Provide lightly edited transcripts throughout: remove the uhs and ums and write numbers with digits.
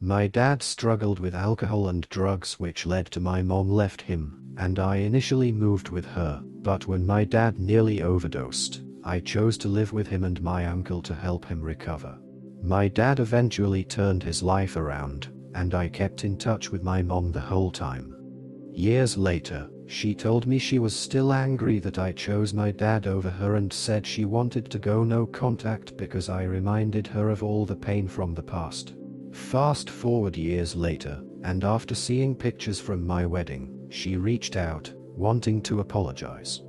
My dad struggled with alcohol and drugs, which led to my mom left him, and I initially moved with her, but when my dad nearly overdosed, I chose to live with him and my uncle to help him recover. My dad eventually turned his life around, and I kept in touch with my mom the whole time. Years later, she told me she was still angry that I chose my dad over her and said she wanted to go no contact because I reminded her of all the pain from the past. Fast forward years later, and after seeing pictures from my wedding, she reached out, wanting to apologize.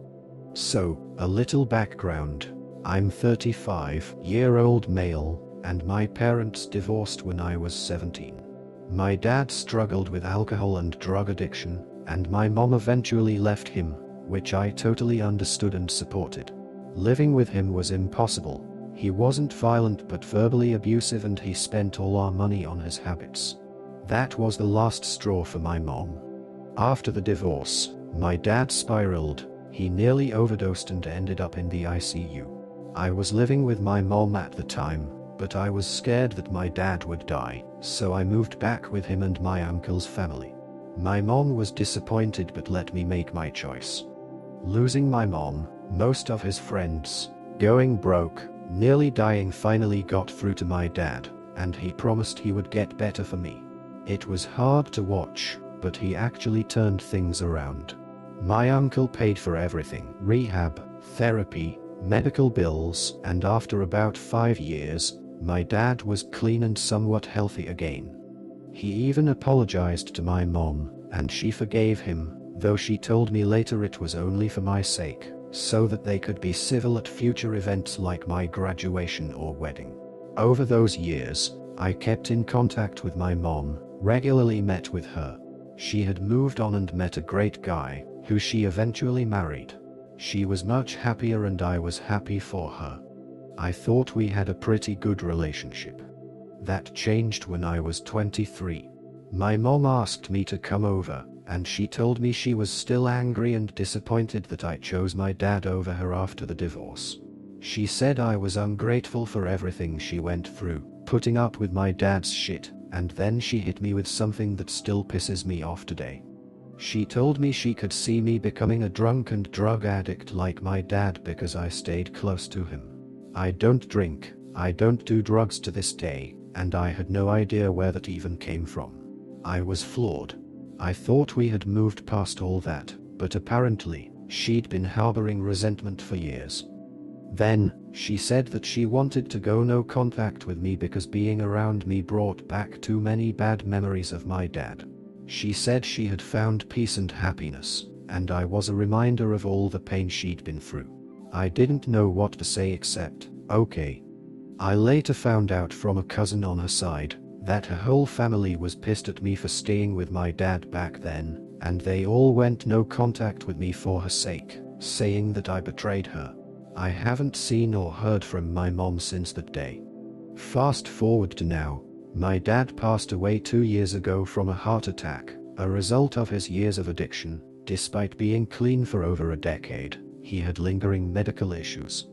So, a little background. I'm 35-year-old male, and my parents divorced when I was 17. My dad struggled with alcohol and drug addiction, and my mom eventually left him, which I totally understood and supported. Living with him was impossible. He wasn't violent but verbally abusive, and he spent all our money on his habits. That was the last straw for my mom. After the divorce, my dad spiraled. He nearly overdosed and ended up in the ICU. I was living with my mom at the time, but I was scared that my dad would die, so I moved back with him and my uncle's family. My mom was disappointed but let me make my choice. Losing my mom, most of his friends, going broke, nearly dying finally got through to my dad, and he promised he would get better for me. It was hard to watch, but he actually turned things around. My uncle paid for everything: rehab, therapy, medical bills, and after about 5 years, my dad was clean and somewhat healthy again. He even apologized to my mom, and she forgave him, though she told me later it was only for my sake, so that they could be civil at future events like my graduation or wedding. Over those years, I kept in contact with my mom, regularly met with her. She had moved on and met a great guy, who she eventually married. She was much happier and I was happy for her. I thought we had a pretty good relationship. That changed when I was 23. My mom asked me to come over, and she told me she was still angry and disappointed that I chose my dad over her after the divorce. She said I was ungrateful for everything she went through, putting up with my dad's shit, and then she hit me with something that still pisses me off today. She told me she could see me becoming a drunk and drug addict like my dad because I stayed close to him. I don't drink, I don't do drugs to this day, and I had no idea where that even came from. I was flawed. I thought we had moved past all that, but apparently, she'd been harboring resentment for years. Then, she said that she wanted to go no contact with me because being around me brought back too many bad memories of my dad. She said she had found peace and happiness, and I was a reminder of all the pain she'd been through. I didn't know what to say except, okay. I later found out from a cousin on her side that her whole family was pissed at me for staying with my dad back then, and they all went no contact with me for her sake, saying that I betrayed her. I haven't seen or heard from my mom since that day. Fast forward to now. My dad passed away 2 years ago from a heart attack, a result of his years of addiction. Despite being clean for over a decade, he had lingering medical issues.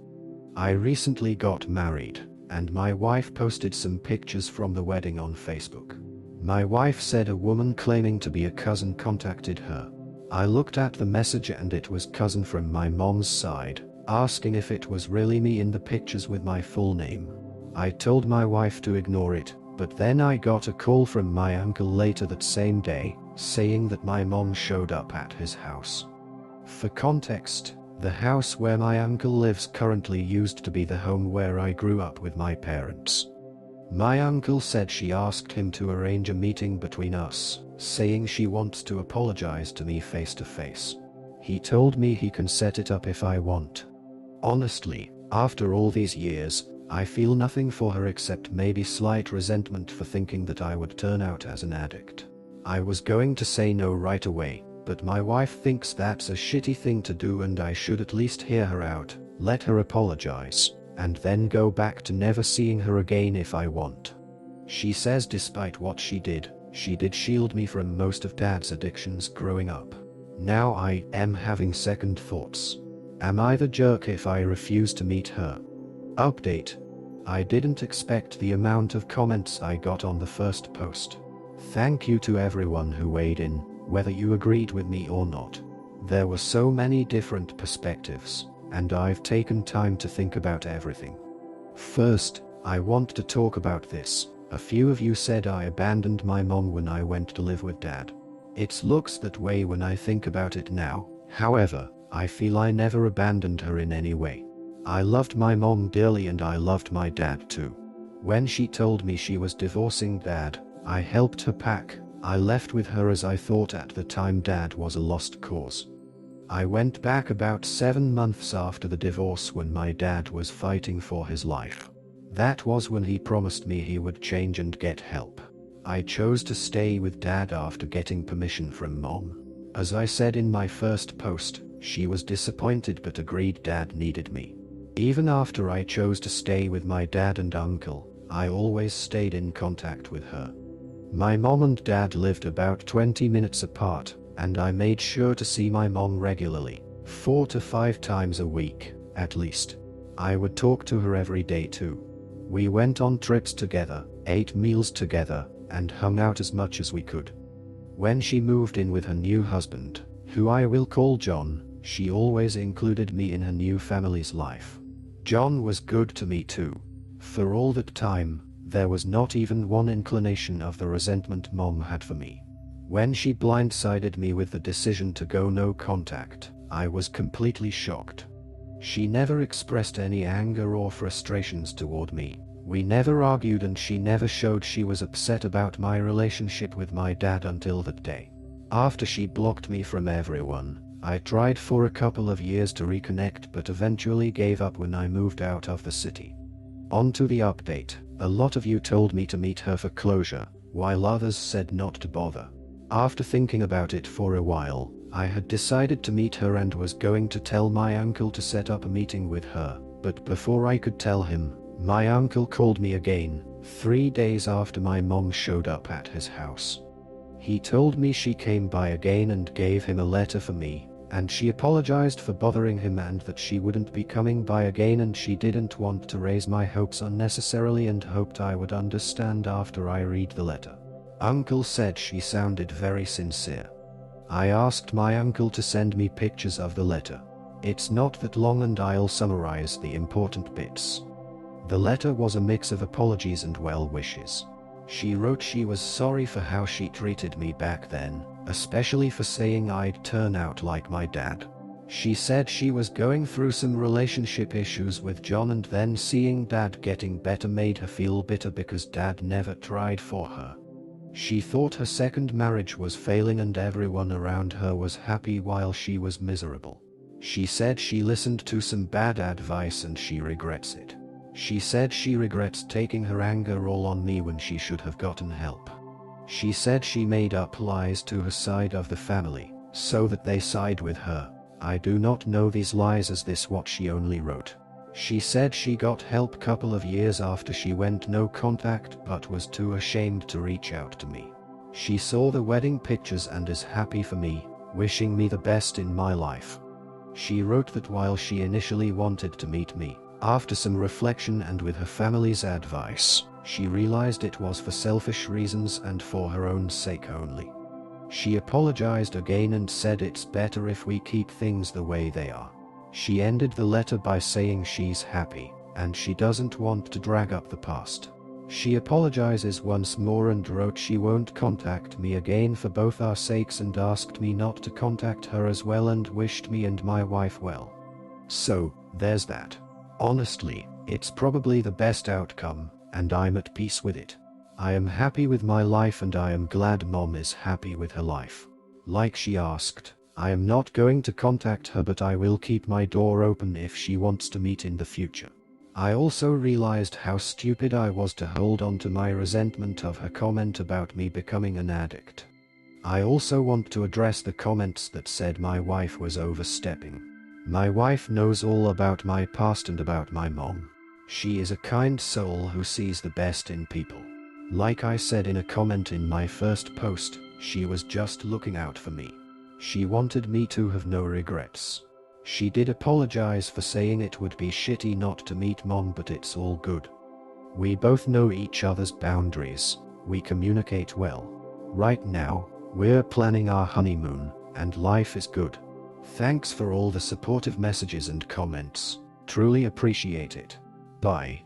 I recently got married, and my wife posted some pictures from the wedding on Facebook. My wife said a woman claiming to be a cousin contacted her. I looked at the message and it was cousin from my mom's side, asking if it was really me in the pictures with my full name. I told my wife to ignore it, but then I got a call from my uncle later that same day, saying that my mom showed up at his house. For context, the house where my uncle lives currently used to be the home where I grew up with my parents. My uncle said she asked him to arrange a meeting between us, saying she wants to apologize to me face to face. He told me he can set it up if I want. Honestly, after all these years, I feel nothing for her except maybe slight resentment for thinking that I would turn out as an addict. I was going to say no right away, but my wife thinks that's a shitty thing to do and I should at least hear her out, let her apologize, and then go back to never seeing her again if I want. She says despite what she did shield me from most of Dad's addictions growing up. Now I am having second thoughts. Am I the jerk if I refuse to meet her? Update. I didn't expect the amount of comments I got on the first post. Thank you to everyone who weighed in, whether you agreed with me or not. There were so many different perspectives, and I've taken time to think about everything. First, I want to talk about this. A few of you said I abandoned my mom when I went to live with dad. It looks that way when I think about it now. However, I feel I never abandoned her in any way. I loved my mom dearly and I loved my dad too. When she told me she was divorcing dad, I helped her pack. I left with her as I thought at the time dad was a lost cause. I went back about 7 months after the divorce when my dad was fighting for his life. That was when he promised me he would change and get help. I chose to stay with dad after getting permission from mom. As I said in my first post, she was disappointed but agreed dad needed me. Even after I chose to stay with my dad and uncle, I always stayed in contact with her. My mom and dad lived about 20 minutes apart, and I made sure to see my mom regularly, 4 to 5 times a week, at least. I would talk to her every day too. We went on trips together, ate meals together, and hung out as much as we could. When she moved in with her new husband, who I will call John, she always included me in her new family's life. John was good to me too. For all that time, there was not even one inclination of the resentment mom had for me. When she blindsided me with the decision to go no contact, I was completely shocked. She never expressed any anger or frustrations toward me. We never argued and she never showed she was upset about my relationship with my dad until that day. After she blocked me from everyone, I tried for a couple of years to reconnect but eventually gave up when I moved out of the city. On to the update. A lot of you told me to meet her for closure, while others said not to bother. After thinking about it for a while, I had decided to meet her and was going to tell my uncle to set up a meeting with her, but before I could tell him, my uncle called me again, 3 days after my mom showed up at his house. He told me she came by again and gave him a letter for me, and she apologized for bothering him and that she wouldn't be coming by again and she didn't want to raise my hopes unnecessarily and hoped I would understand after I read the letter. Uncle said she sounded very sincere. I asked my uncle to send me pictures of the letter. It's not that long and I'll summarize the important bits. The letter was a mix of apologies and well wishes. She wrote she was sorry for how she treated me back then, especially for saying I'd turn out like my dad. She said she was going through some relationship issues with John and then seeing dad getting better made her feel bitter because dad never tried for her. She thought her second marriage was failing and everyone around her was happy while she was miserable. She said she listened to some bad advice and she regrets it. She said she regrets taking her anger all on me when she should have gotten help. She said she made up lies to her side of the family, so that they side with her. I do not know these lies as this what she only wrote. She said she got help couple of years after she went no contact but was too ashamed to reach out to me. She saw the wedding pictures and is happy for me, wishing me the best in my life. She wrote that while she initially wanted to meet me, after some reflection and with her family's advice, she realized it was for selfish reasons and for her own sake only. She apologized again and said it's better if we keep things the way they are. She ended the letter by saying she's happy, and she doesn't want to drag up the past. She apologizes once more and wrote she won't contact me again for both our sakes and asked me not to contact her as well and wished me and my wife well. So, there's that. Honestly, it's probably the best outcome, and I'm at peace with it. I am happy with my life and I am glad Mom is happy with her life. Like she asked, I am not going to contact her but I will keep my door open if she wants to meet in the future. I also realized how stupid I was to hold on to my resentment of her comment about me becoming an addict. I also want to address the comments that said my wife was overstepping. My wife knows all about my past and about my mom. She is a kind soul who sees the best in people. Like I said in a comment in my first post, she was just looking out for me. She wanted me to have no regrets. She did apologize for saying it would be shitty not to meet Mom but it's all good. We both know each other's boundaries. We communicate well. Right now, we're planning our honeymoon, and life is good. Thanks for all the supportive messages and comments. Truly appreciate it. Bye."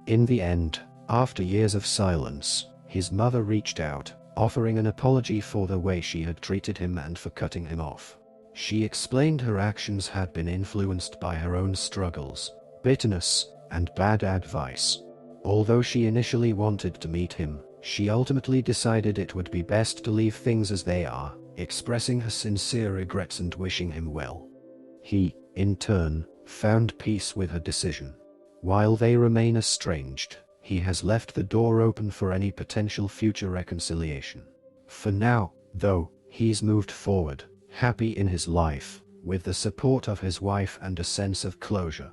In the end, after years of silence, his mother reached out, offering an apology for the way she had treated him and for cutting him off. She explained her actions had been influenced by her own struggles, bitterness, and bad advice. Although she initially wanted to meet him, she ultimately decided it would be best to leave things as they are, expressing her sincere regrets and wishing him well. He, in turn, found peace with her decision. While they remain estranged, he has left the door open for any potential future reconciliation. For now, though, he's moved forward, happy in his life, with the support of his wife and a sense of closure.